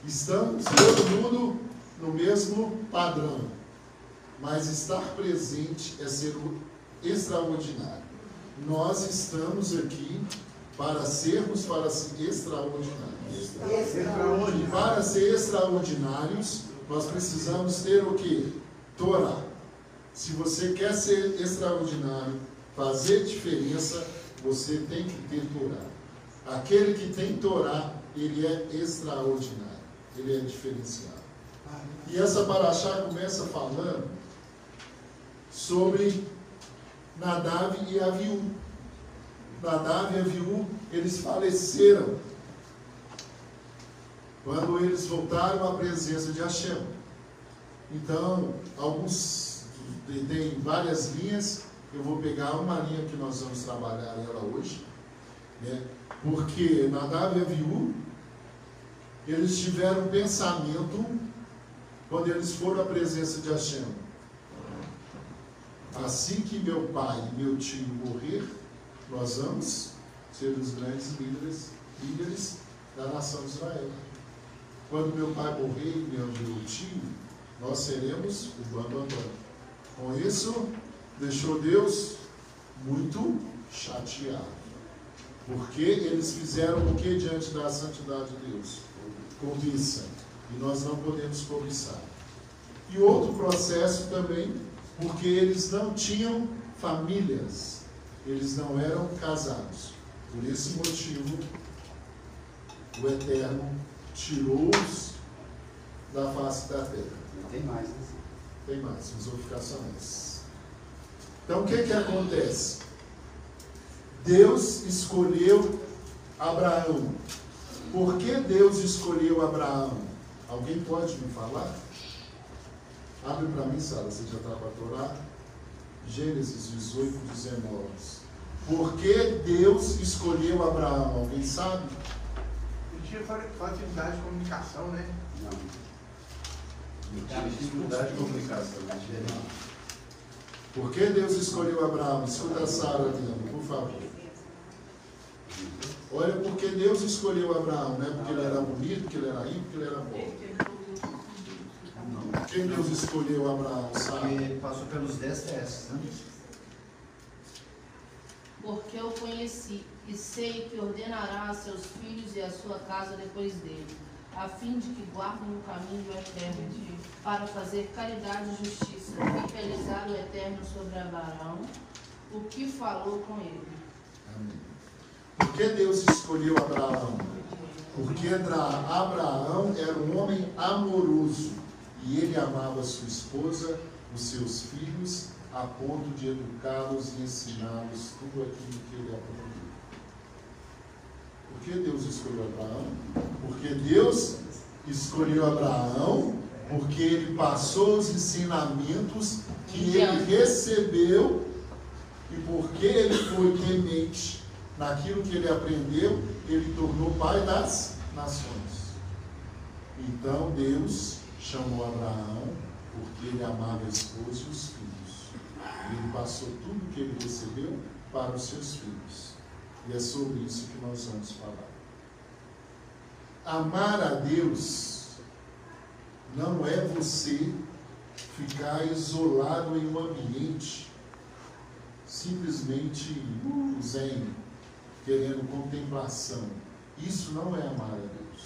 Estamos todo mundo no mesmo padrão, mas estar presente é ser extraordinário. Nós estamos aqui para sermos extraordinários. E para ser extraordinários, nós precisamos ter o quê? Torá. Se você quer ser extraordinário, fazer diferença, você tem que ter Torá. Aquele que tem Torá, ele é extraordinário, ele é diferenciado. E essa paraxá começa falando sobre Nadav e Aviú. Nadav e Aviú, eles faleceram quando eles voltaram à presença de Hashem. Então, tem várias linhas. Eu vou pegar uma linha que nós vamos trabalhar ela hoje, né? Porque Nadav e Aviú, eles tiveram um pensamento quando eles foram à presença de Hashem: assim que meu pai e meu tio morrer, nós vamos ser os grandes líderes da nação de Israel. Quando meu pai morrer e meu tio, nós seremos o bambambam. Com isso, deixou Deus muito chateado. Porque eles fizeram o que diante da santidade de Deus? Cobiça. E nós não podemos cobiçar. E outro processo também, porque eles não tinham famílias. Eles não eram casados. Por esse motivo, o Eterno tirou-os da face da terra. Não tem mais, né? Tem mais, mas vou ficar só nessa. Então, o que acontece? Deus escolheu Abraão. Por que Deus escolheu Abraão? Alguém pode me falar? Abre para mim, Sara, você já está para a Torá. Gênesis 18, 19. Por que Deus escolheu Abraão? Alguém sabe? Ele tinha facilidade de comunicação, né? Não tinha dificuldade de comunicação. Por que Deus escolheu Abraão? Escuta a Sara lendo, por favor. Olha, porque Deus escolheu Abraão, não é porque ele era bonito, porque ele era rico, porque ele era pobre. Por que Deus escolheu Abraão, sabe? Porque ele passou pelos 10 testes, né? Porque eu conheci e sei que ordenará a seus filhos e a sua casa depois dele, a fim de que guardem o caminho do Eterno, para fazer caridade e justiça, e realizar o Eterno sobre Abraão, o que falou com ele. Amém. Por que Deus escolheu Abraão? Porque Abraão era um homem amoroso, e ele amava sua esposa, os seus filhos, a ponto de educá-los e ensiná-los tudo aquilo que ele aprendeu. Por que Deus escolheu Abraão? Porque Deus escolheu Abraão porque ele passou os ensinamentos que ele recebeu, e porque ele foi temente naquilo que ele aprendeu, ele tornou pai das nações. Então Deus chamou Abraão porque ele amava a esposa e os filhos. Ele passou tudo que ele recebeu para os seus filhos. E é sobre isso que nós vamos falar. Amar a Deus não é você ficar isolado em um ambiente simplesmente zen, querendo contemplação. Isso não é amar a Deus.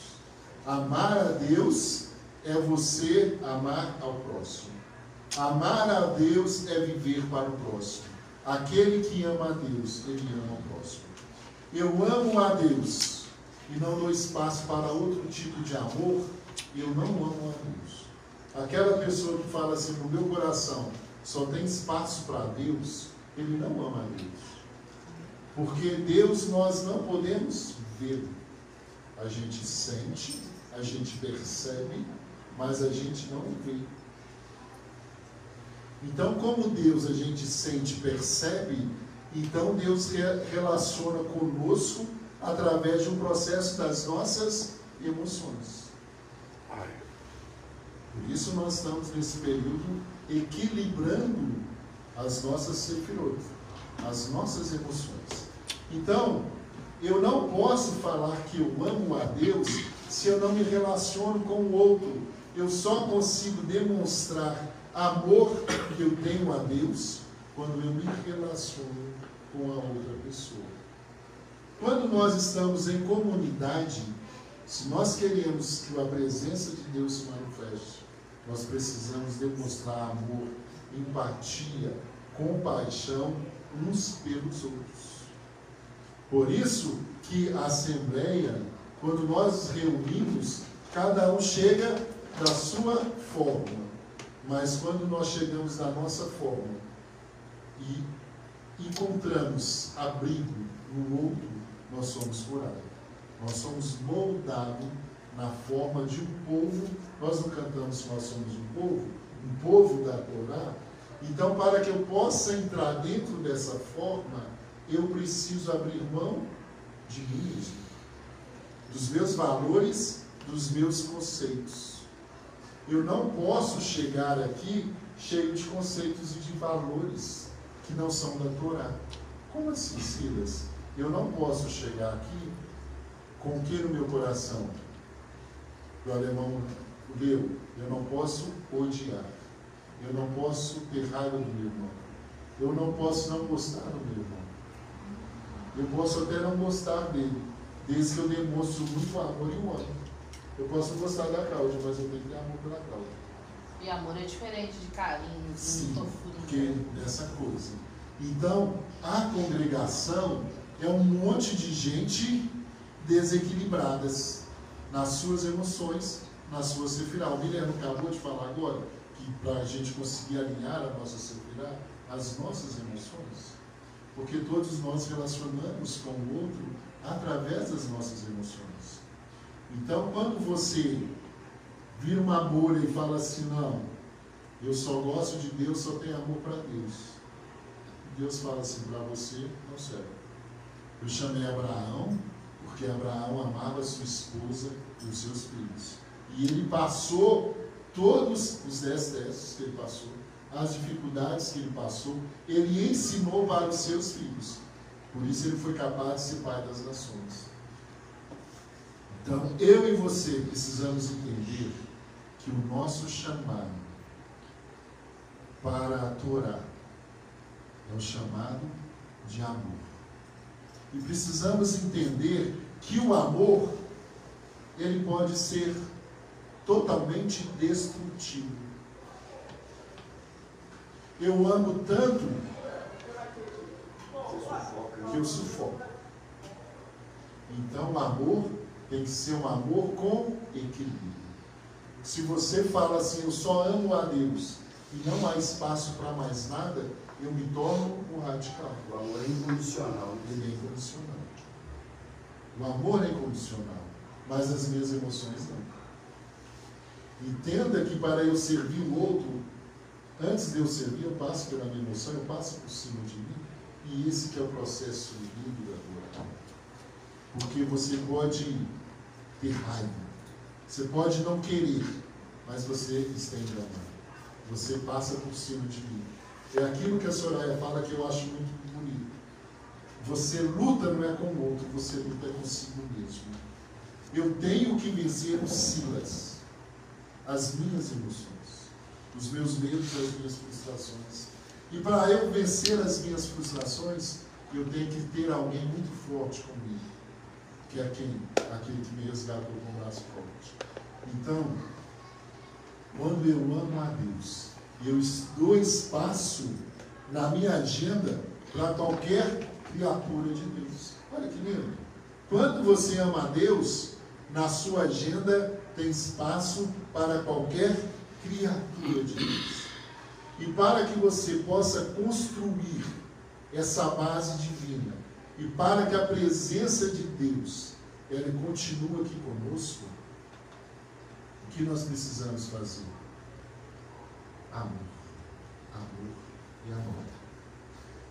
Amar a Deus é você amar ao próximo. Amar a Deus é viver para o próximo. Aquele que ama a Deus, ele ama o próximo. Eu amo a Deus e não dou espaço para outro tipo de amor, eu não amo a Deus. Aquela pessoa que fala assim, no meu coração só tem espaço para Deus, ele não ama a Deus. Porque Deus nós não podemos ver. A gente sente, a gente percebe, mas a gente não vê. Então, como Deus a gente sente e percebe, então Deus relaciona conosco através de um processo das nossas emoções. Por isso nós estamos nesse período equilibrando as nossas sefirot, as nossas emoções. Então, eu não posso falar que eu amo a Deus se eu não me relaciono com o outro. Eu só consigo demonstrar amor que eu tenho a Deus quando eu me relaciono com a outra pessoa. Quando nós estamos em comunidade, se nós queremos que a presença de Deus se manifeste, nós precisamos demonstrar amor, empatia, compaixão uns pelos outros. Por isso que a Assembleia, quando nós nos reunimos, cada um chega da sua forma. Mas quando nós chegamos da nossa forma e encontramos abrigo no outro, nós somos curados. Nós somos moldados na forma de um povo. Nós não cantamos que nós somos um povo da Torá. Então, para que eu possa entrar dentro dessa forma, eu preciso abrir mão de mim mesmo, dos meus valores, dos meus conceitos. Eu não posso chegar aqui cheio de conceitos e de valores que não são da Torá. Como assim, Silas? Eu não posso chegar aqui com o que no meu coração? O alemão leu, eu não posso odiar. Eu não posso ter raiva do meu irmão. Eu não posso não gostar do meu irmão. Eu posso até não gostar dele, desde que eu demonstro muito amor e o amo. Eu posso gostar da Cláudia, mas eu tenho que ter amor pela Cláudia. E amor é diferente de carinho, Sim, fofura. porque dessa coisa. Então, a congregação é um monte de gente desequilibradas nas suas emoções, na sua sefirá. O Guilherme acabou de falar agora que para a gente conseguir alinhar a nossa sefirá, as nossas emoções, porque todos nós relacionamos com o outro através das nossas emoções. Então, quando você vira uma bolha e fala assim, não, eu só gosto de Deus, só tenho amor para Deus. Deus fala assim para você, não serve. Eu chamei Abraão, porque Abraão amava sua esposa e os seus filhos. E ele passou todos os 10 testes que ele passou, as dificuldades que ele passou, ele ensinou para os seus filhos. Por isso ele foi capaz de ser pai das nações. Então, eu e você precisamos entender que o nosso chamado para a Torá é o chamado de amor. E precisamos entender que o amor, ele pode ser totalmente destrutivo. Eu amo tanto que eu sufoco. Então, o amor tem que ser um amor com equilíbrio. Se você fala assim, eu só amo a Deus e não há espaço para mais nada, eu me torno um radical. O amor é incondicional. Ele é incondicional. O amor é incondicional, mas as minhas emoções não. Entenda que para eu servir o outro, antes de eu servir, eu passo pela minha emoção, eu passo por cima de mim, e esse que é o processo lindo da Torá. Porque você pode ter raiva, você pode não querer, mas você estende a mão. Você passa por cima de mim. É aquilo que a Soraya fala que eu acho muito bonito. Você luta não é com o outro, você luta consigo mesmo. Eu tenho que vencer os Silas, as minhas emoções, os meus medos, as minhas frustrações. E para eu vencer as minhas frustrações, eu tenho que ter alguém muito forte comigo, que é quem? Aquele que me resgatou com o braço forte. Então, quando eu amo a Deus, eu dou espaço na minha agenda para qualquer criatura de Deus. Olha que lindo. Quando você ama a Deus, na sua agenda tem espaço para qualquer criatura de Deus. E para que você possa construir essa base divina, e para que a presença de Deus ela continue aqui conosco, o que nós precisamos fazer? Amor. Amor e amor.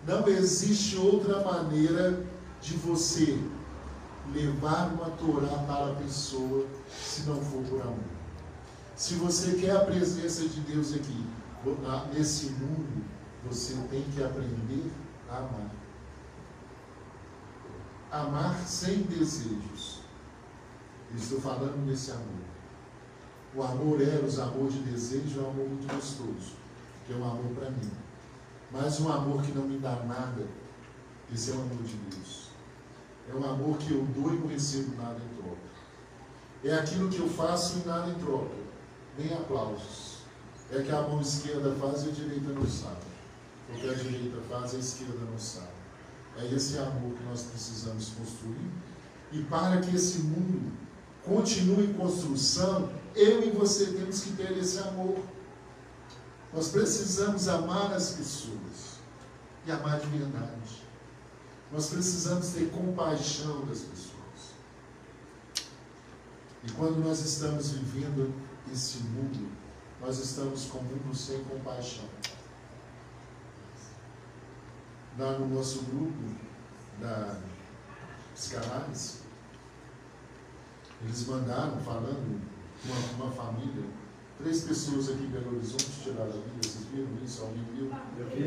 Não existe outra maneira de você levar uma Torá para a pessoa se não for por amor. Se você quer a presença de Deus aqui, nesse mundo, você tem que aprender a amar. Amar sem desejos. Eu estou falando desse amor. O amor eros, amor de desejo, é um amor muito gostoso, que é um amor para mim. Mas um amor que não me dá nada, esse é o amor de Deus. É um amor que eu dou e não recebo nada em troca. É aquilo que eu faço e nada em troca, nem aplausos. É que a mão esquerda faz e a direita não sabe. O que a direita faz, a esquerda não sabe. É esse amor que nós precisamos construir. E para que esse mundo continue em construção, eu e você temos que ter esse amor. Nós precisamos amar as pessoas e amar de verdade. Nós precisamos ter compaixão das pessoas. E quando nós estamos vivendo esse mundo, nós estamos com o mundo sem compaixão. Lá no nosso grupo da psicanálise, eles mandaram, falando, uma família, 3 pessoas aqui em Belo Horizonte tiraram a vida. Vocês viram isso? Alguém viu?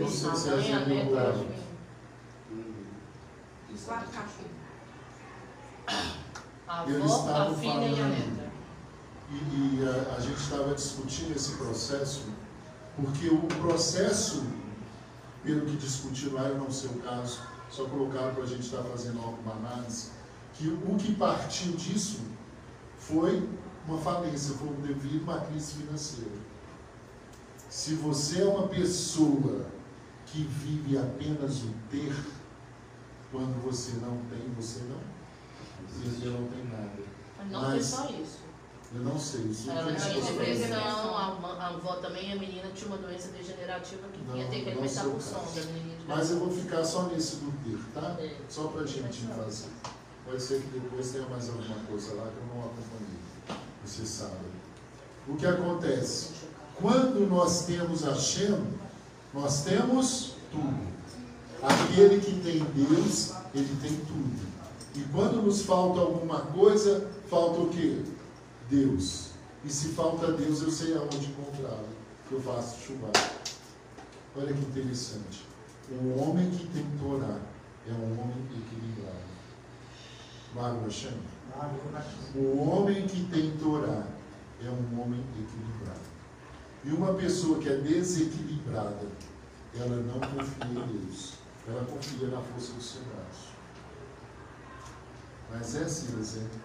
Não sei se a gente viu lá. A avó, a filha e a neta. E a gente estava discutindo esse processo, porque o processo, pelo que discutiram lá, eu não sei o caso, só colocaram para a gente estar fazendo alguma análise, que o que partiu disso foi uma falência, foi devido a uma crise financeira. Se você é uma pessoa que vive apenas o ter, quando você não tem, você não tem nada. Mas não foi só isso. Eu não sei. Isso ela tinha depressão, a avó também, a menina tinha uma doença degenerativa que ia ter que alimentar por sonda. Mas eu vou ficar só nesse do ter, tá? Só para a gente fazer. Pode ser que depois tenha mais alguma coisa lá que eu não acompanhei. Você sabe. O que acontece? Quando nós temos a Shem, nós temos tudo. Aquele que tem Deus, ele tem tudo. E quando nos falta alguma coisa, falta o quê? Deus. E se falta Deus, eu sei aonde encontrá-lo. Que eu faço chuvar. Olha que interessante. O homem que tem Torá é um homem equilibrado. Mário Hashem. O homem que tem Torá é um homem equilibrado. E uma pessoa que é desequilibrada, ela não confia em Deus. Ela confia na força do seu braço. Mas é assim, exemplo.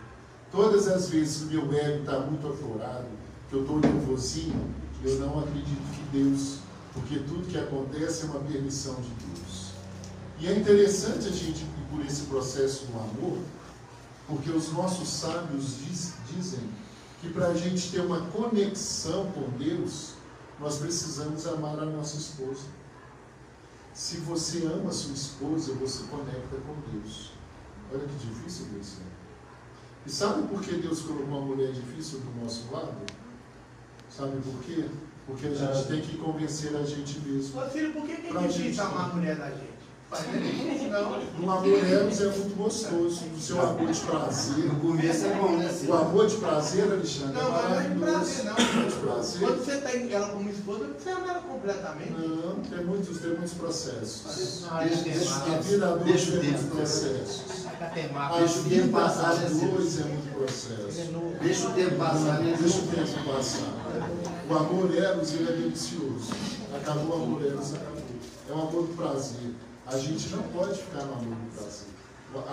Todas as vezes que meu ego está muito aflorado, que eu estou nervosinho, eu não acredito que Deus, porque tudo que acontece é uma permissão de Deus. E é interessante a gente ir por esse processo do amor, porque os nossos sábios dizem que para a gente ter uma conexão com Deus, nós precisamos amar a nossa esposa. Se você ama a sua esposa, você conecta com Deus. Olha que difícil isso. E sabe por que Deus colocou uma mulher difícil do nosso lado? Sabe por quê? Porque a gente tem que convencer a gente mesmo. Ô filho, por que é difícil amar a mulher da gente? Não. Um amor eros é muito gostoso. O seu amor de prazer. No começo é bom, né? O amor de prazer, Alexandre, Não, mas não é de prazer, não. de prazer. Quando você tem ela como esposa, você ama ela completamente. Não, tem muitos processos. Deixa A vida adulta deixa o tem tempo. muitos processos. A Deixa o tempo vida passar, a né, dois é muito processo. Deixa o tempo passar, né? Deixa o tempo passar. O amor eros, ele é delicioso. Acabou o amor eros, acabou. É um amor do prazer. A gente não pode ficar no amor do prazer.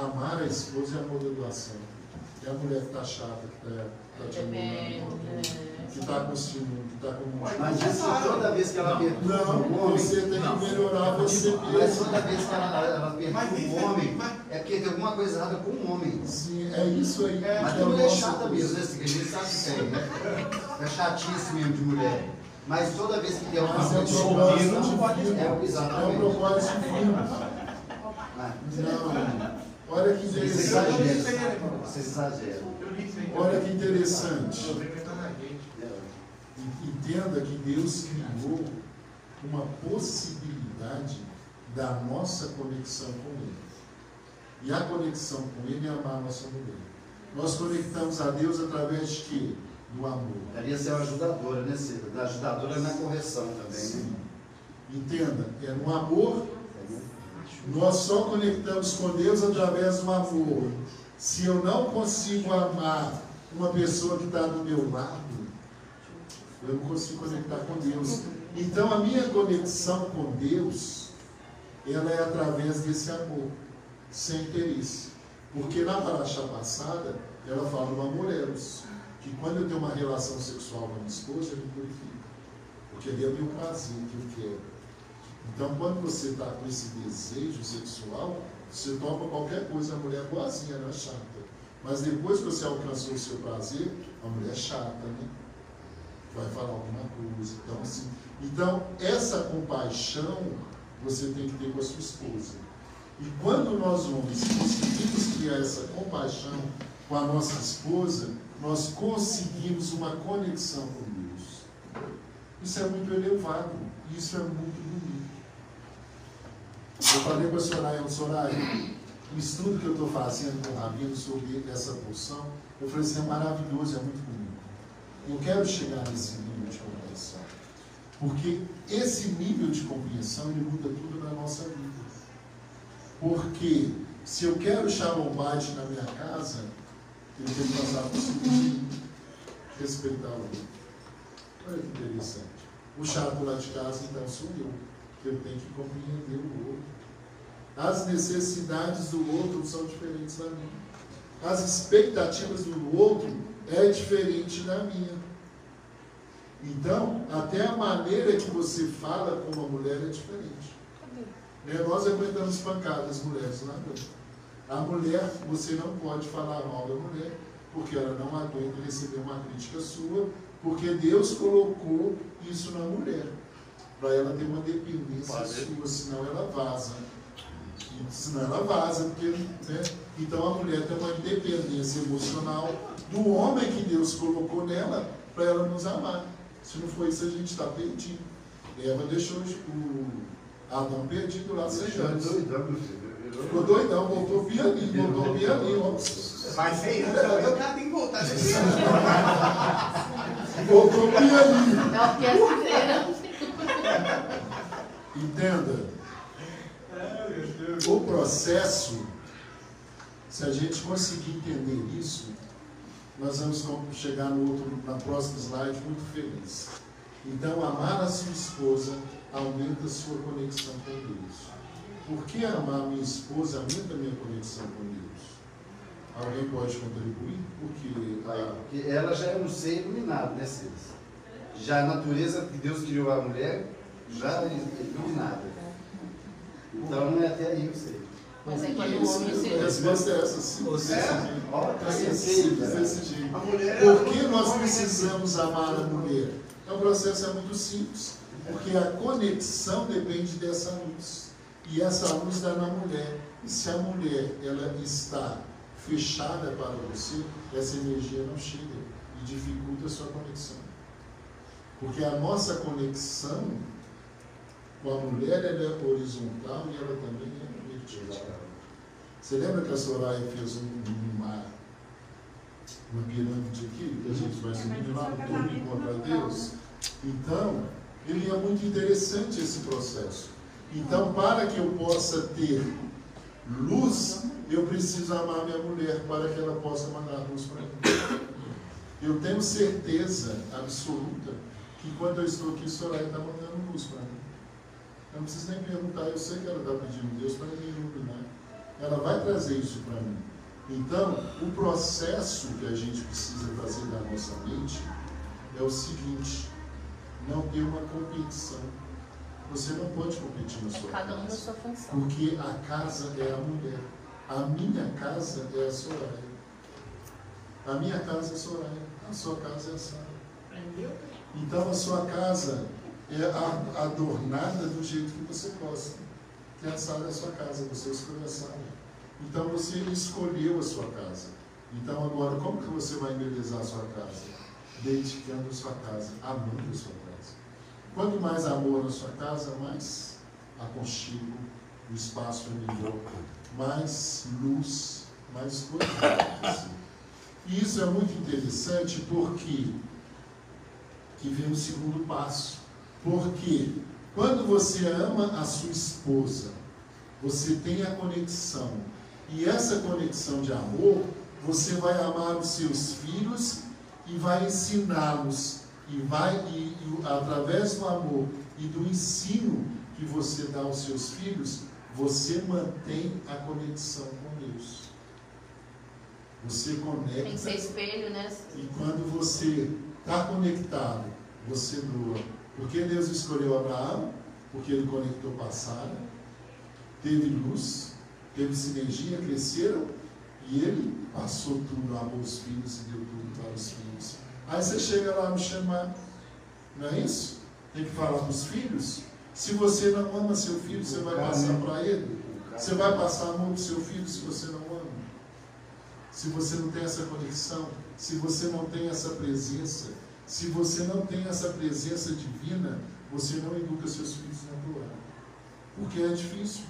Amar a esposa é amor da doação. É a mulher que está chata, que está te amando, que está com ciúme, que está com Mas isso toda vez que ela perturba não, o homem. você tem que melhorar você Mas mesmo. toda vez que ela perturba o homem, é porque tem alguma coisa errada com o homem. Sim, é isso aí. Mas tem mulher chata mesmo, né? Que a gente sabe que tem, né? É chatice mesmo de mulher. Mas toda vez que tem alguma Mas é coisa um propósito divino, divino. É exatamente. um propósito divino. Não. Olha que Você interessante. exagera. Você exagera. Olha que interessante. Entenda que Deus criou uma possibilidade da nossa conexão com Ele. E a conexão com Ele é amar a nossa mulher. Nós conectamos a Deus através de quê? Do amor. Deveria ser uma ajudadora, né, Cida? Da ajudadora na correção também, Sim. né? Entenda, é no amor. Nós só conectamos com Deus através do amor. Se eu não consigo amar uma pessoa que está do meu lado, eu não consigo conectar com Deus. Então a minha conexão com Deus, ela é através desse amor, sem interesse. Porque na paraxá passada, ela fala do amorelos, que quando eu tenho uma relação sexual com a minha esposa, eu me purifico. Porque ali é o meu prazer que eu quero. Então quando você está com esse desejo sexual, você topa qualquer coisa, a mulher é boazinha, não é chata. Mas depois que você alcançou o seu prazer, a mulher é chata, né? Vai falar alguma coisa. Então, assim, essa compaixão você tem que ter com a sua esposa. E quando nós homens conseguimos criar essa compaixão com a nossa esposa, nós conseguimos uma conexão com Deus. Isso é muito elevado. Isso é muito bonito. Eu falei para a Soraya, o estudo que eu estou fazendo com o Rabino sobre essa porção, eu falei assim, é maravilhoso, é muito bonito. Eu quero chegar nesse nível de compreensão. Porque esse nível de compreensão, ele muda tudo na nossa vida. Porque se eu quero Shalom Bait na minha casa, eu tenho que passar por cima de mim, respeitar o outro. Olha que interessante. O chato lá de casa, então, sou eu. Que eu tenho que compreender o outro. As necessidades do outro são diferentes da minha. As expectativas do outro é diferente da minha. Então, até a maneira que você fala com uma mulher é diferente. Nós aguentamos pancadas, mulheres, não aguentam. A mulher, você não pode falar mal da mulher, porque ela não aguenta receber uma crítica sua, porque Deus colocou isso na mulher, para ela ter uma dependência sua, senão ela vaza. Senão ela vaza, porque, né? Então a mulher tem uma independência emocional do homem que Deus colocou nela, para ela nos amar. Se não for isso, a gente está perdido. Eva deixou o Adão perdido lá 6 anos. Ficou doidão, voltou pianinho. Mas 6 anos, o cara tem que voltar desse ano. Voltou pianinho. É o que é Entenda. O processo, se a gente conseguir entender isso, nós vamos chegar na próxima slide muito feliz. Então, amar a sua esposa aumenta a sua conexão com Deus. Por que amar a minha esposa aumenta a minha conexão com Deus? Alguém pode contribuir? Porque ela já é um ser iluminado, né, Cílis? Já a natureza que Deus criou a mulher já é iluminada. Então não é até aí, eu sei. Mas é quando o homem se... A resposta é essa, sim. Desse jeito. Por que nós precisamos amar a mulher? O processo é muito simples. Porque a conexão depende dessa luz. E essa luz dá na mulher. E se a mulher ela está fechada para você, essa energia não chega e dificulta a sua conexão. Porque a nossa conexão com a mulher ela é horizontal e ela também é vertical. Você lembra que a Soraya fez uma pirâmide aqui, que a gente vai subindo lá no topo e encontra Deus? Então, ele é muito interessante esse processo. Então, para que eu possa ter luz, eu preciso amar minha mulher para que ela possa mandar luz para mim. Eu tenho certeza absoluta que quando eu estou aqui, a Soraya está mandando luz para mim. Eu não preciso nem perguntar, eu sei que ela está pedindo Deus para me iluminar. Ela vai trazer isso para mim. Então, o processo que a gente precisa fazer da nossa mente é o seguinte: não ter uma competição. Você não pode competir na sua casa. Cada um na sua função. Porque a casa é a mulher. A minha casa é a Soraya. A minha casa é a Soraya. A sua casa é a Sara. Então, a sua casa é adornada do jeito que você gosta. Que a Sara é a sua casa, você escolheu a Sara. Então você escolheu a sua casa. Então agora, como que você vai embelezar a sua casa? Dedicando a sua casa, amando a sua casa. Quanto mais amor na sua casa, mais aconchego, o espaço é melhor, mais luz, mais coisas. E isso é muito interessante porque que vem o segundo passo. Porque quando você ama a sua esposa, você tem a conexão. E essa conexão de amor você vai amar os seus filhos e vai ensiná-los. E através do amor e do ensino que você dá aos seus filhos, você mantém a conexão com Deus. Você conecta. Tem que ser espelho, né? E quando você está conectado, você doa. Por que Deus escolheu Abraão? Porque ele conectou com a Sara, teve luz, teve sinergia, cresceram, e ele passou tudo, amou os filhos e deu tudo para os filhos. Aí você chega lá no chamado, não é isso? Tem que falar para os filhos. Se você não ama seu filho, você vai passar para ele. Você vai passar amor para o seu filho se você não ama. Se você não tem essa conexão, se você não tem essa presença, se você não tem essa presença divina, você não educa seus filhos na tua. Porque é difícil.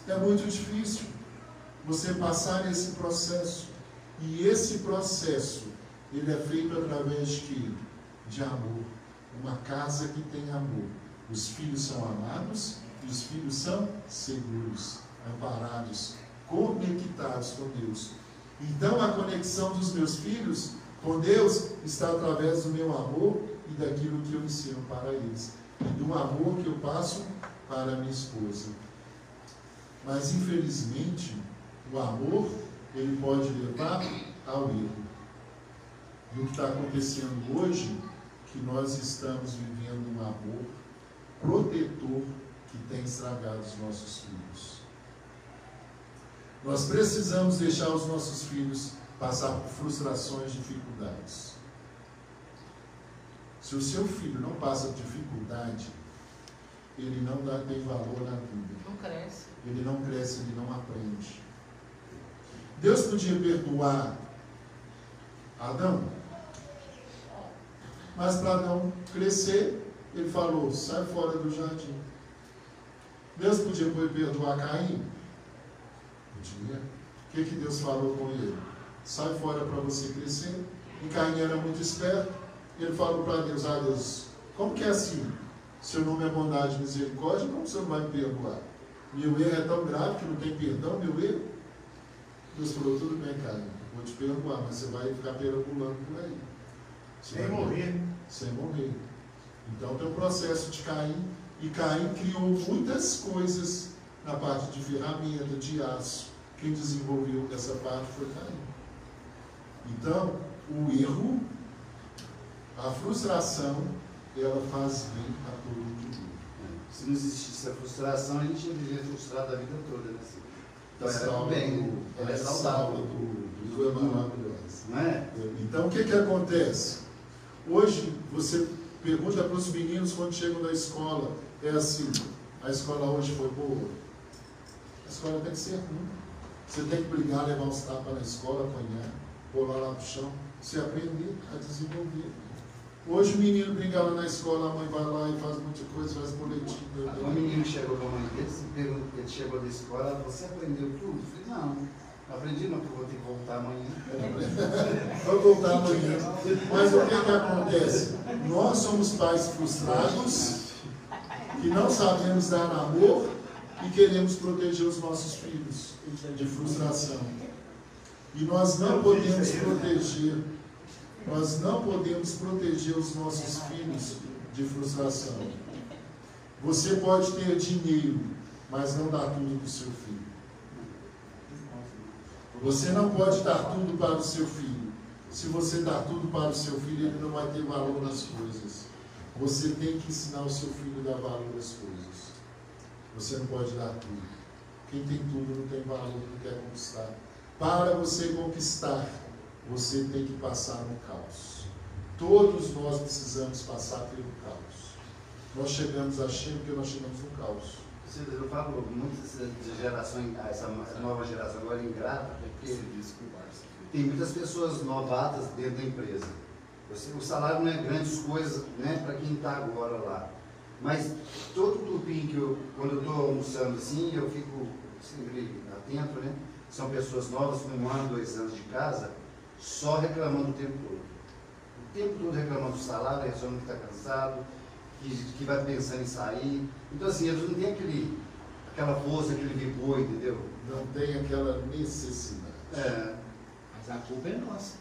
É muito difícil você passar esse processo. E esse processo, ele é feito através de quê? De amor. Uma casa que tem amor. Os filhos são amados e os filhos são seguros, amparados, conectados com Deus. Então a conexão dos meus filhos com Deus está através do meu amor e daquilo que eu ensino para eles. E do amor que eu passo para minha esposa. Mas infelizmente, o amor, ele pode levar ao erro. E o que está acontecendo hoje, que nós estamos vivendo um amor protetor que tem estragado os nossos filhos. Nós precisamos deixar os nossos filhos passar por frustrações, dificuldades. Se o seu filho não passa por dificuldade, ele não tem valor na vida. Não cresce. Ele não cresce, ele não aprende. Deus podia perdoar Adão, mas para Adão crescer, ele falou, sai fora do jardim. Deus podia perdoar Caim? Podia. O que Deus falou com ele? Sai fora para você crescer. E Caim era muito esperto. Ele falou para Deus, Deus, como que é assim? Seu nome é bondade e misericórdia, como você não vai me perdoar? Meu erro é tão grave que não tem perdão, meu erro? Deus falou, tudo bem, Caim, vou te perdoar, mas você vai ficar perambulando por aí. Sem morrer. Sem morrer. Então tem um processo de Caim, e Caim criou muitas coisas na parte de ferramenta, de aço. Quem desenvolveu essa parte foi Caim. Então, o erro, a frustração, ela faz bem a todo mundo. Se não existisse a frustração, a gente viveria frustrado a vida toda, né? Então era bem, ela é saudável. Isso é maravilhoso. Não é? Então o que acontece? Hoje você pergunta para os meninos quando chegam na escola, é assim, a escola hoje foi boa? A escola tem que ser ruim. Você tem que brigar, levar uns tapas na escola, apanhar, pular lá no chão, você aprender a desenvolver. Hoje o menino briga lá na escola, a mãe vai lá e faz muita coisa, faz boletim. Um menino chegou com a mãe dele, ele chegou da escola, você aprendeu tudo? Eu falei, não, aprendi não, porque eu vou ter que voltar amanhã. Vou voltar amanhã. Mas o que acontece? Nós somos pais frustrados, que não sabemos dar amor e queremos proteger os nossos filhos de frustração. E nós não podemos proteger os nossos filhos de frustração. Você pode ter dinheiro, mas não dar tudo para o seu filho. Você não pode dar tudo para o seu filho. Se você dar tudo para o seu filho, ele não vai ter valor nas coisas. Você tem que ensinar o seu filho a dar valor às coisas. Você não pode dar tudo. Quem tem tudo não tem valor, não quer conquistar. Para você conquistar, você tem que passar no caos. Todos nós precisamos passar pelo caos. Nós chegamos achando que nós chegamos no caos. Eu falo muitas gerações, essa nova geração agora ingrata, porque tem muitas pessoas novatas dentro da empresa. O salário não é grandes coisas, né, para quem está agora lá. Mas todo grupinho que quando eu estou almoçando assim, eu fico sempre atento, né? São pessoas novas com 1 ano, 2 anos de casa, só reclamando o tempo todo. O tempo todo reclamando do salário, reclamando que está cansado, que vai pensando em sair. Então assim, eles não têm aquela força, aquele vigor, entendeu? Não tem aquela necessidade. Mas a culpa é nossa.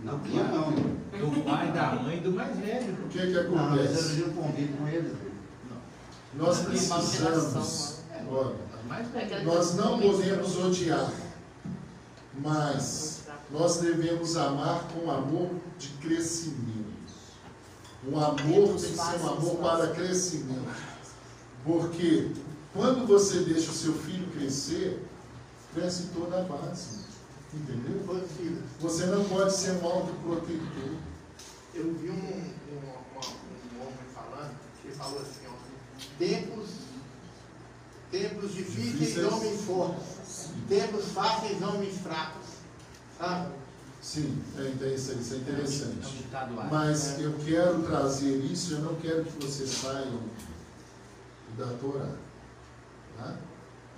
Não, minha não. Do pai, da mãe e do mais velho. O que Não, mas acontece? eu convivo com eles. Nós Tem uma precisamos, geração, olha, Os mais velhos. nós não podemos odiar, mas nós devemos amar com amor de crescimento. Um amor tem que ser um amor para crescimento. Porque quando você deixa o seu filho crescer, cresce toda a base. Entendeu? Ô, filho, Você não pode ser um autoprotetor. eu vi um homem falando, que ele falou assim, ó, tempos difíceis, homens fortes, tempos fáceis, homens fracos, sabe? Sim, isso é interessante. É um ditado lá. Mas eu quero trazer isso, eu não quero que vocês saiam da Torá. Tá?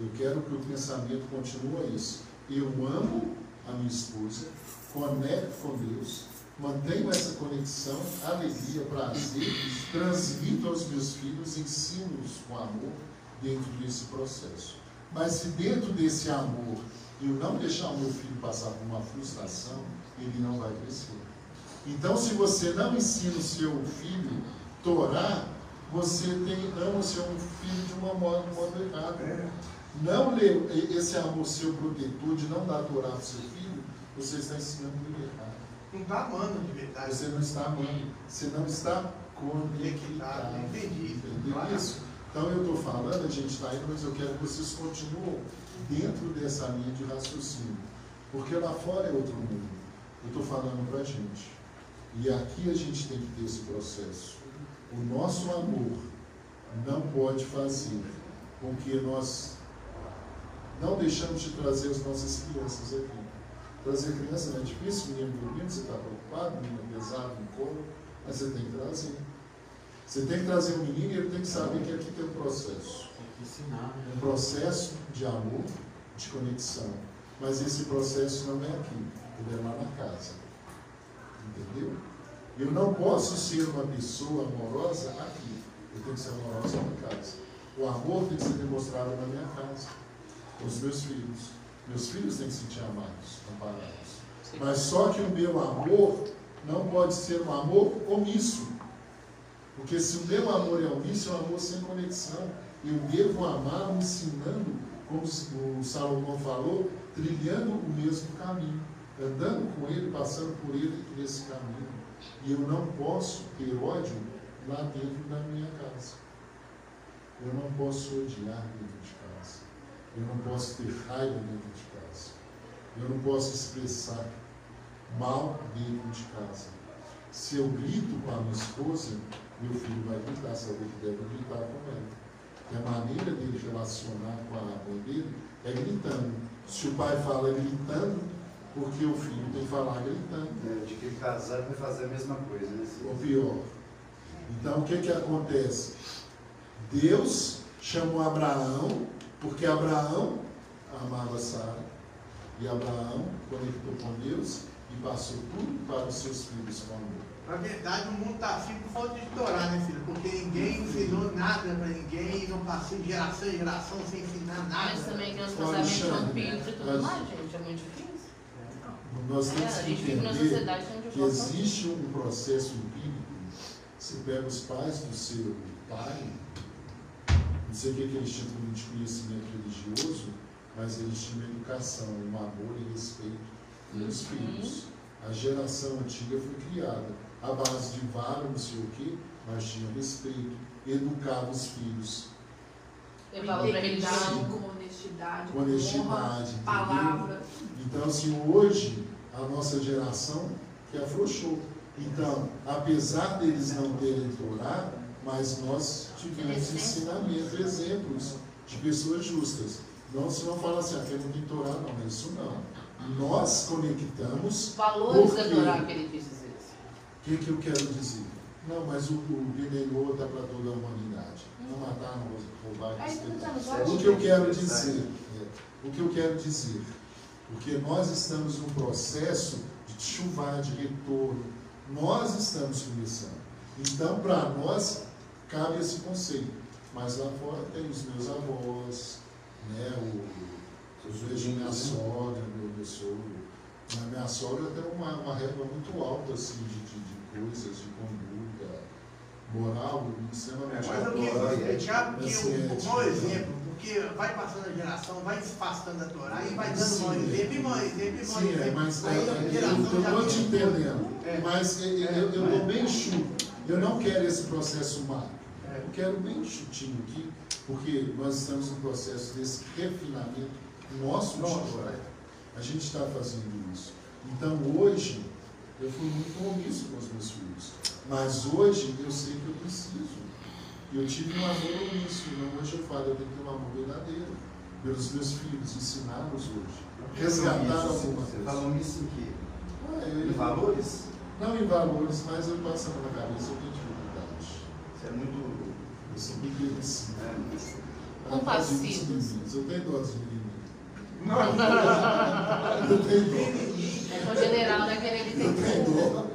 Eu quero que o pensamento continue isso. Eu amo a minha esposa, conecto com Deus, mantenho essa conexão, alegria, prazer, transmito aos meus filhos, ensino-os com amor dentro desse processo. Mas se dentro desse amor eu não deixar o meu filho passar por uma frustração, ele não vai crescer. Então, se você não ensina o seu filho a Torá, você ama o seu filho de um modo errado. Não lê esse amor seu protetor de não dar Torá para o seu filho, você está ensinando ele errado. Não está amando de verdade. Você não está amando, você não está conectado. Entendi. Entendeu Claro. isso? Então eu estou falando, a gente está indo, mas eu quero que vocês continuem dentro dessa linha de raciocínio. Porque lá fora é outro mundo. Eu estou falando para a gente. E aqui a gente tem que ter esse processo. O nosso amor não pode fazer com que nós não deixamos de trazer as nossas crianças aqui. Trazer criança não é difícil, menino dormindo, você está preocupado, menino pesado no colo, mas você tem que trazer. Você tem que trazer um menino e ele tem que saber que aqui tem um processo. Tem que ensinar. Um processo de amor, de conexão. Mas esse processo não é aqui, ele é lá na casa. Entendeu? Eu não posso ser uma pessoa amorosa aqui. Eu tenho que ser amorosa na casa. O amor tem que ser demonstrado na minha casa. Com os meus filhos. Meus filhos têm que se sentir amados, amparados. Mas só que o meu amor não pode ser um amor omisso. Porque se o meu amor é omisso, é um amor sem conexão. Eu devo amar ensinando, como o Salomão falou, trilhando o mesmo caminho. Andando com ele, passando por ele nesse caminho. E eu não posso ter ódio lá dentro da minha casa. Eu não posso odiar dentro de casa. Eu não posso ter raiva dentro de casa. Eu não posso expressar mal dentro de casa. Se eu grito com a minha esposa, meu filho vai gritar, saber que deve gritar com ela. E a maneira dele relacionar com a mãe dele é gritando. Se o pai fala gritando, porque o filho tem que falar gritando. De que casar vai fazer a mesma coisa, né? Ou pior. Então, o que acontece? Deus chamou Abraão, porque Abraão amava Sara. E Abraão conectou com Deus e passou tudo para os seus filhos com amor. Na verdade, o mundo está assim por falta de Torá, né, filho? Porque ninguém ensinou nada para ninguém, não passou de geração em geração sem ensinar nada. Mas também que nos Olha, casamentos são Alexandre, filhos e tudo mais, gente. É muito difícil. Nós temos A que gente vive numa entender sociedade onde que existe um processo empírico. Você pega os pais do seu pai, não sei o que eles tinham de conhecimento religioso, mas eles tinham educação, um amor e respeito pelos filhos. A geração antiga foi criada à base de vara, não sei o que, mas tinha respeito, educava os filhos. Eu falo pra religião. Com honestidade, Com honestidade, honra, entendeu? palavra. Então, assim, hoje, a nossa geração que afrouxou. Então, apesar deles não terem Torá, mas nós tivemos ensinamento, exemplos de pessoas justas. Não, se não fala assim, aqui não tem Torá, não, mas isso não. Nós conectamos. Os valores da porque- Torá que ele quis dizer. O que eu quero dizer? Não, mas o Benenô está para toda a humanidade. Não matar, não roubar, Aí não tudo tá nos o olhos. que eu quero dizer, porque nós estamos num processo de chuva, de retorno, nós estamos começando. Então, para nós, cabe esse conceito. Mas lá fora tem os meus avós, né, eu vejo minha sogra, meu sogro, A minha sogra tem uma régua muito alta assim, de coisas, de conduta moral, extremamente Mas eu queria explicar porque um mau exemplo, porque vai passando a geração, vai se afastando da Torá e vai dando mau exemplo, e mau exemplo, e mau Sim, exemplo. mas Aí a eu geração já estou te vem. entendendo, mas eu estou bem enxuto. Eu não quero esse processo macro. Eu quero bem enxutinho aqui, porque nós estamos no processo desse refinamento nosso de Torá. A gente está fazendo isso. Então hoje, eu fui muito omisso com os meus filhos. Mas hoje eu sei que eu preciso. Eu tive um amor omisso. Não, hoje eu falo, eu tenho que ter um amor verdadeiro pelos meus filhos, ensiná-los hoje. Resgatar alguma Você coisa. fala omisso em quê? Em Em valores? Não em valores, mas eu passo na cabeça, eu tenho dificuldade. Você é muito. Eu sou muito agressivo. Compassivo. Eu tenho dó dos meninos. Não, Eu tenho dó. É o general, né? Que ele Eu tem tenho dó.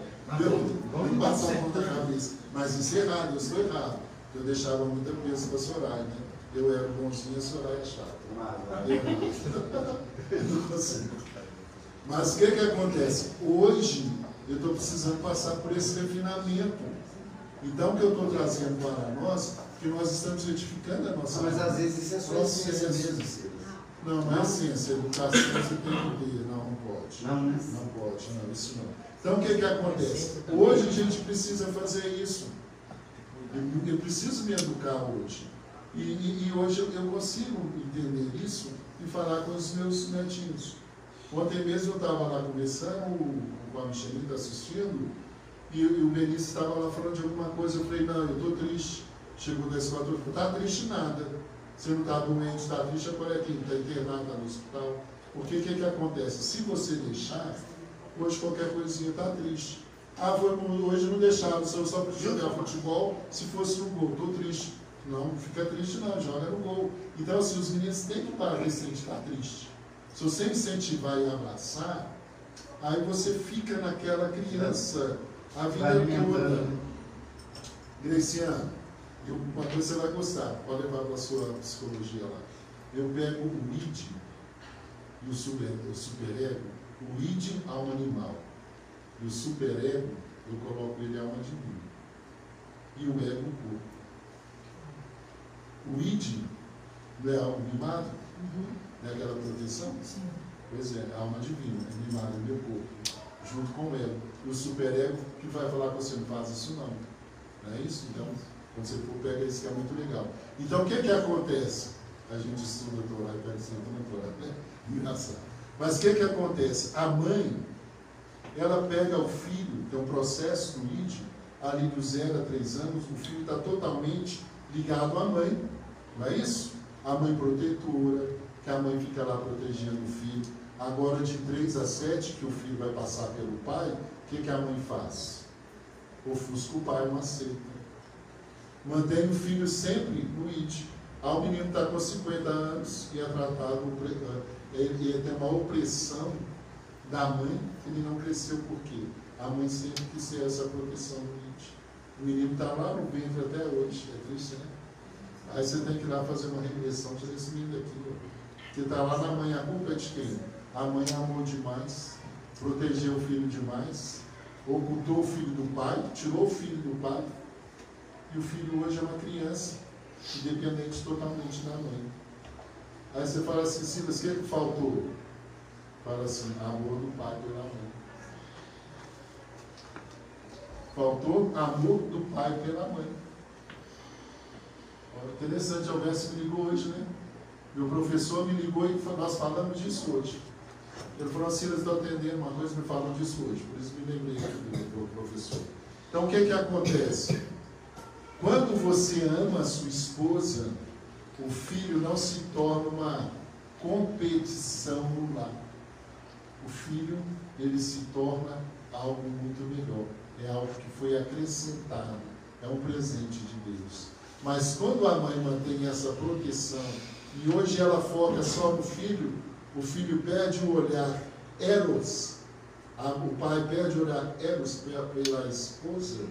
Vamos passar a mão na cabeça. Mas isso é errado, eu sou errado. Eu deixava muita peça para Soraya, né? Eu era bonzinho e a Soraya é chata. Eu não consigo. Mas o que acontece? Hoje eu estou precisando passar por esse refinamento. Então o que eu estou trazendo para nós, que nós estamos edificando a nossa Mas vida. às vezes isso é só ciência mesmo, Silas. Não é ciência, educação você tem que ter. Não pode. Não, né? Não pode, não, isso não. Então o que acontece? Hoje a gente precisa fazer isso. Eu preciso me educar hoje. E hoje eu consigo entender isso e falar com os meus netinhos. Ontem mesmo eu estava lá conversando, com a Micheline está assistindo, e o Benício estava lá falando de alguma coisa. Eu falei, não, eu estou triste. Chegou da escola, não está triste nada. Você não está doente, está triste, agora aqui, está internado, está no hospital. Porque o que acontece? Se você deixar, hoje qualquer coisinha está triste. Ah, hoje não deixaram, se eu só podia jogar futebol se fosse no gol. Estou triste. Não, fica triste não, joga no gol. Então, assim, os meninos têm que parar de estar triste. Se você incentivar e abraçar, aí você fica naquela criança a vida toda. Greciano, uma coisa você vai gostar, pode levar para a sua psicologia lá. Eu pego o id e o superego, o id, alma animal, e o superego, eu coloco ele alma divina. E o ego, o corpo. O id não é algo mimado? Não é aquela proteção? Sim. Pois é, a alma divina, é mimado no meu corpo, junto com o ego. E o superego que vai falar que você não faz isso não. Não é isso? Então, quando você for, pega isso que é muito legal. Então, o que acontece? A gente estuda a Torá e pega isso na Torá, né? Engraçado. Mas o que acontece? A mãe, ela pega o filho, tem um processo no id, ali dos 0 a 3 anos, o filho está totalmente ligado à mãe, não é isso? A mãe protetora, que a mãe fica lá protegendo o filho. Agora de 3 a 7, que o filho vai passar pelo pai, o que a mãe faz? Ofusca o pai, não aceita. Mantém o filho sempre no id. O menino está com 50 anos e é tratado, ele tem uma opressão da mãe, ele não cresceu por quê? A mãe sempre quis ter essa proteção no id. O menino está lá no ventre até hoje, é triste, né? Aí você tem que ir lá fazer uma regressão, tirar esse menino daqui, ó. Que está lá na mãe, a culpa é de quem? A mãe amou demais, protegeu o filho demais, ocultou o filho do pai, tirou o filho do pai, e o filho hoje é uma criança, independente totalmente da mãe. Aí você fala assim, Silas, o que faltou? Fala assim, amor do pai pela mãe. Faltou amor do pai pela mãe. Interessante, a Alberto me ligou hoje, né? Meu professor me ligou e nós falamos disso hoje. Ele falou assim, eles estão atendendo uma coisa e me falam disso hoje, por isso me lembrei do professor. Então o que acontece? Quando você ama a sua esposa, o filho não se torna uma competição no lar. O filho, ele se torna algo muito melhor. É algo que foi acrescentado. É um presente de Deus. Mas quando a mãe mantém essa proteção, e hoje ela foca só no filho, o filho perde o olhar eros, o pai perde o olhar eros pela esposa,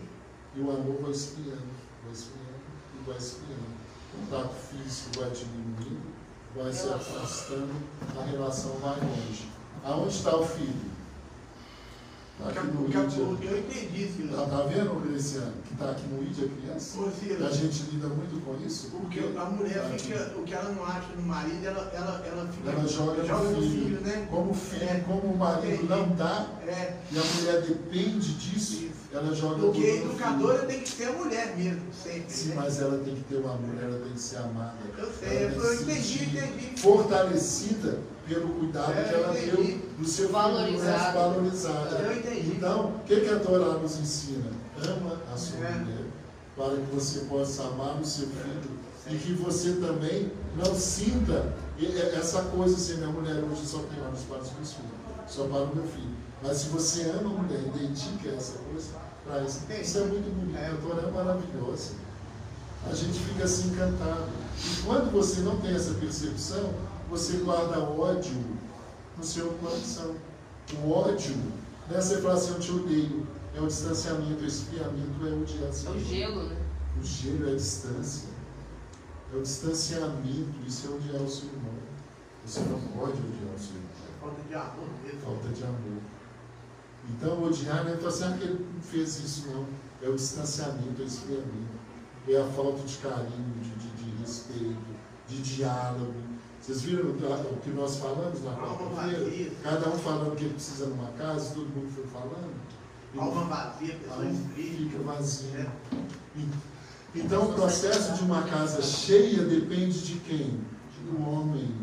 e o amor vai esfriando e vai esfriando. O contato físico vai diminuindo, vai se afastando, a relação vai longe. Aonde está o filho? Aqui no O que eu Índia. entendi, Silas. Tá vendo, Graciano, que está aqui no Índia, a criança? Ô, E a Silas, gente lida muito com isso. porque a mulher fica, o que ela não acha no marido, ela fica. Ela joga no filho, né? Como filho, como o marido não dá, É. e a mulher depende disso, ela joga Porque tudo no filho. educadora tem que ser a mulher mesmo, sempre. Sim, né? mas ela tem que ter um amor, ela tem que ser amada. Eu sei, Ela tem eu que se sentir entendi. fortalecida pelo cuidado que ela entendi. deu do seu filho, Valorizada. valorizada. Eu entendi. Então, o que a Torá nos ensina? Ama a sua É. mulher, para que você possa amar o seu filho e que você também não sinta essa coisa assim, minha mulher hoje só tem olhos para os meus filhos, só para o meu filho. Mas se você ama a mulher e dedica essa coisa para isso, isso é muito bonito. A Torá é maravilhosa. A gente fica assim encantado. E quando você não tem essa percepção, você guarda ódio no seu coração. O ódio, né? Você fala assim, eu te odeio. É o distanciamento, o esfriamento, é odiar. É o gelo, né? O gelo é a distância. É o distanciamento, isso é odiar o seu irmão. Você não pode odiar o seu irmão. Falta de amor mesmo. Falta de amor. Então, odiar não é pensar que ele não fez isso, não. É o distanciamento, é o esfriamento. É a falta de carinho, de respeito, de diálogo. Vocês viram o que nós falamos na quarta-feira? Cada um falando que ele precisa numa casa, todo mundo foi falando. Alma vazia, pessoa esfria. Fica vazia. Então, o processo de uma casa cheia depende de quem? Do homem.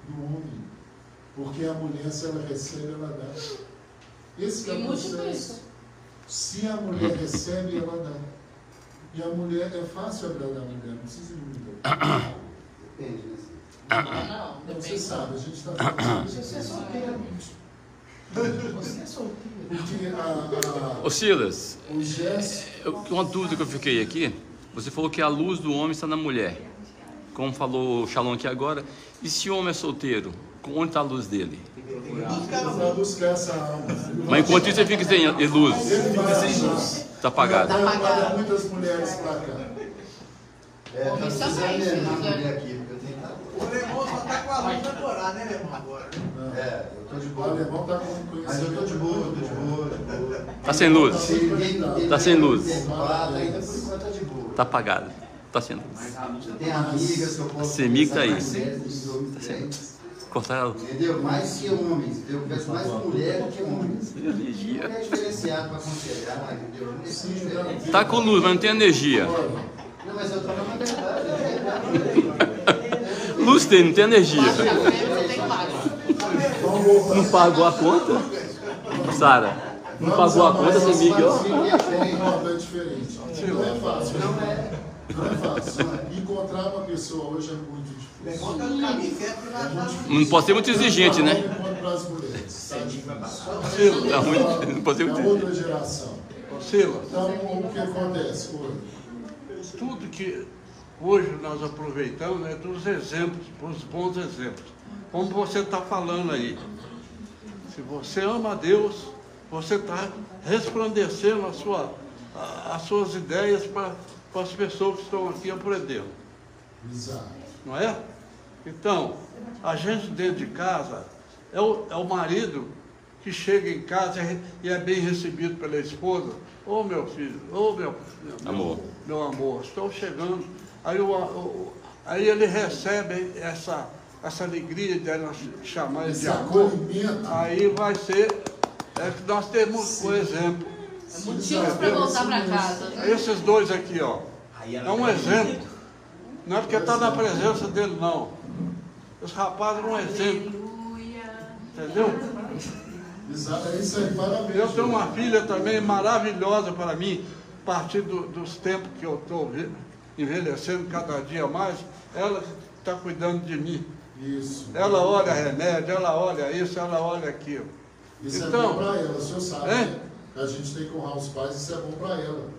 Do homem. Porque a mulher, se ela recebe, ela dá. Esse é o processo. Se a mulher recebe, ela dá. E a mulher, é fácil agradar a mulher, não precisa de muita. Depende, né? Não, Você depende. sabe, a gente está falando. Você é solteiro. Você é solteiro. Porque Ô Silas, o gesto. uma dúvida que eu fiquei aqui, você falou que a luz do homem está na mulher, como falou o Shalom aqui agora, e se o homem é solteiro, onde está a luz dele? Vai buscar essa alma. Mas enquanto isso você fica sem luz, Ele vai achar. está apagado. Manda muitas mulheres para cá. Tá Homens precisando também, mesmo Silas, de né? mulher aqui, porque eu tenho que estar. O Lemão só tá com a luz namorada, né, Lemão, agora? É, eu tô de O boa. alemão está com conhecimento. Mas eu tô de boa, tô de boa, de boa. Está sem luz, Tá sem luz. Ainda por enquanto tá de boa. está apagado, está sem luz. Tem amigas que eu posso. A CEMIG tá aí. conversar com mulheres, Tá sem tem. luz. Cortaram a luz. Entendeu? Mais que homens, entendeu? Eu converso mais com mulher do que homens. Não Energia. é diferenciado para aconselhar, entendeu? Não é diferente. Está com luz, mas não tem energia. Não, mas eu tô falando a verdade, é verdade. Luz tem, não tem energia. Baixa a fé, você tem que pagar. Vamos voltar. Não pagou a conta? Sara, não pagou a conta, você miga, ó. Não, é diferente. Não é fácil. Não é fácil. Encontrar uma pessoa hoje é muito difícil. Lemão tá no caminho certo e vai achar. Não pode ser muito exigente, né? Enquanto para as mulheres. Tá difícil. Tá muito, não pode ser muito É exigente. outra geração. Silas, Então, o que acontece? tudo que hoje nós aproveitamos é dos exemplos, os bons exemplos. Como você está falando aí. Se você ama a Deus, você está resplandecendo as suas ideias para as pessoas que estão aqui aprendendo. Exato. Não é? Então, a gente dentro de casa é o marido que chega em casa e é bem recebido pela esposa. Ô meu filho, ô Amor. meu amor, estou chegando. Aí ele recebe essa alegria de ela chamar ele de Esse amor. acolhimento. Aí vai ser, que nós temos o exemplo. Motivos para voltar para casa. né? Esses dois aqui, ó, é um exemplo. Não é porque está na presença dele, não. Os rapazes são um exemplo, Aleluia. entendeu? Exato. É isso aí. Parabéns. Eu tenho uma filha também maravilhosa para mim, a partir dos tempos que eu estou envelhecendo cada dia mais, ela está cuidando de mim. Isso. Ela olha remédio, ela olha isso, ela olha aquilo. Isso Então, é bom para ela, o senhor sabe, é? né? A gente tem que honrar os pais, isso é bom para ela.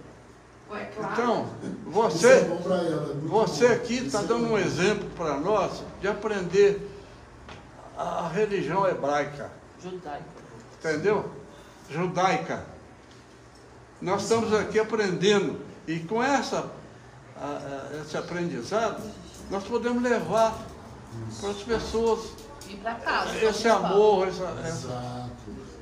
Ué, claro. Então, Isso é bom para ela. muito você bom. aqui Isso está é dando bom. um exemplo para nós de aprender a religião hebraica. Judaico. Entendeu? Judaica. Nós estamos aqui aprendendo. E com esse aprendizado, nós podemos levar para as pessoas Ir para casa. esse amor, essa... Exato.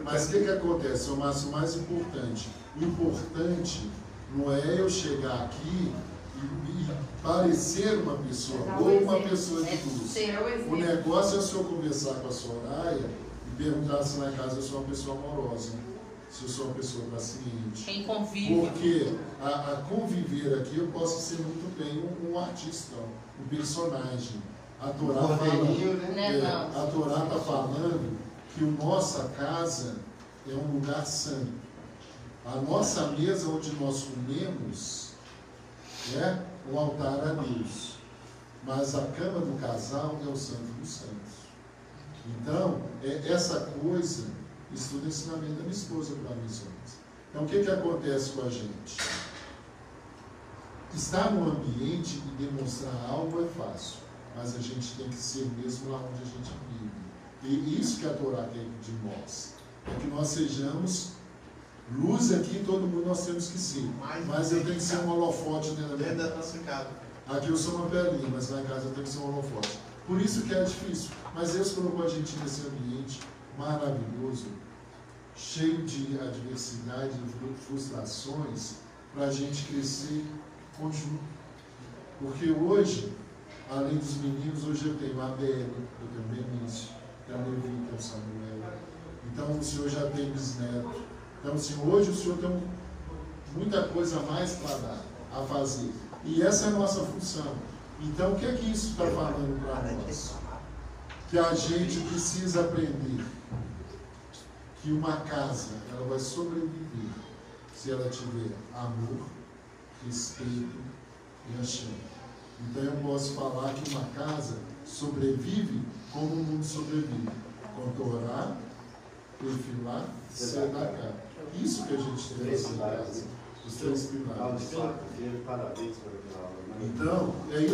Mas o que acontece? Eu acho o mais importante. O importante não é eu chegar aqui e parecer uma pessoa boa ou uma pessoa de luz. O negócio é o senhor conversar com a Soraya e perguntar se lá em casa eu sou uma pessoa amorosa, se eu sou uma pessoa paciente. Quem convive. Porque a conviver aqui eu posso ser muito bem um artista, um personagem. A Torá né? A Torá está falando que a nossa casa é um lugar santo. A nossa mesa onde nós comemos é o altar a Deus. Mas a cama do casal é o santo dos santos. Então, essa coisa, estudo o ensinamento da minha esposa para mim. Então, o que acontece com a gente? Estar no ambiente e demonstrar algo é fácil, mas a gente tem que ser mesmo lá onde a gente vive. E isso que a Torá quer de nós, é que nós sejamos luz aqui, todo mundo nós temos que ser, mas eu tenho que ser um holofote dentro da nossa casa. Aqui eu sou uma pelinha, mas lá em casa eu tenho que ser um holofote. Por isso que é difícil, mas Deus colocou a gente nesse ambiente maravilhoso, cheio de adversidade e frustrações, para a gente crescer conjunto. Porque hoje, além dos meninos, hoje eu tenho a Bela, eu tenho o Benício, tenho o Levi, tenho o Samuel. Então o senhor já tem bisneto. Então assim, hoje o senhor tem muita coisa a mais para dar, a fazer. E essa é a nossa função. Então o que é que isso está falando para nós? Que a gente precisa aprender que uma casa, ela vai sobreviver se ela tiver amor, respeito e achão. Então eu posso falar que uma casa sobrevive como o mundo sobrevive. Com Torá, Tefilá, Sedaká. Isso que a gente tem nessa casa. Os 3 pilares. Parabéns pela aula. Então, é isso.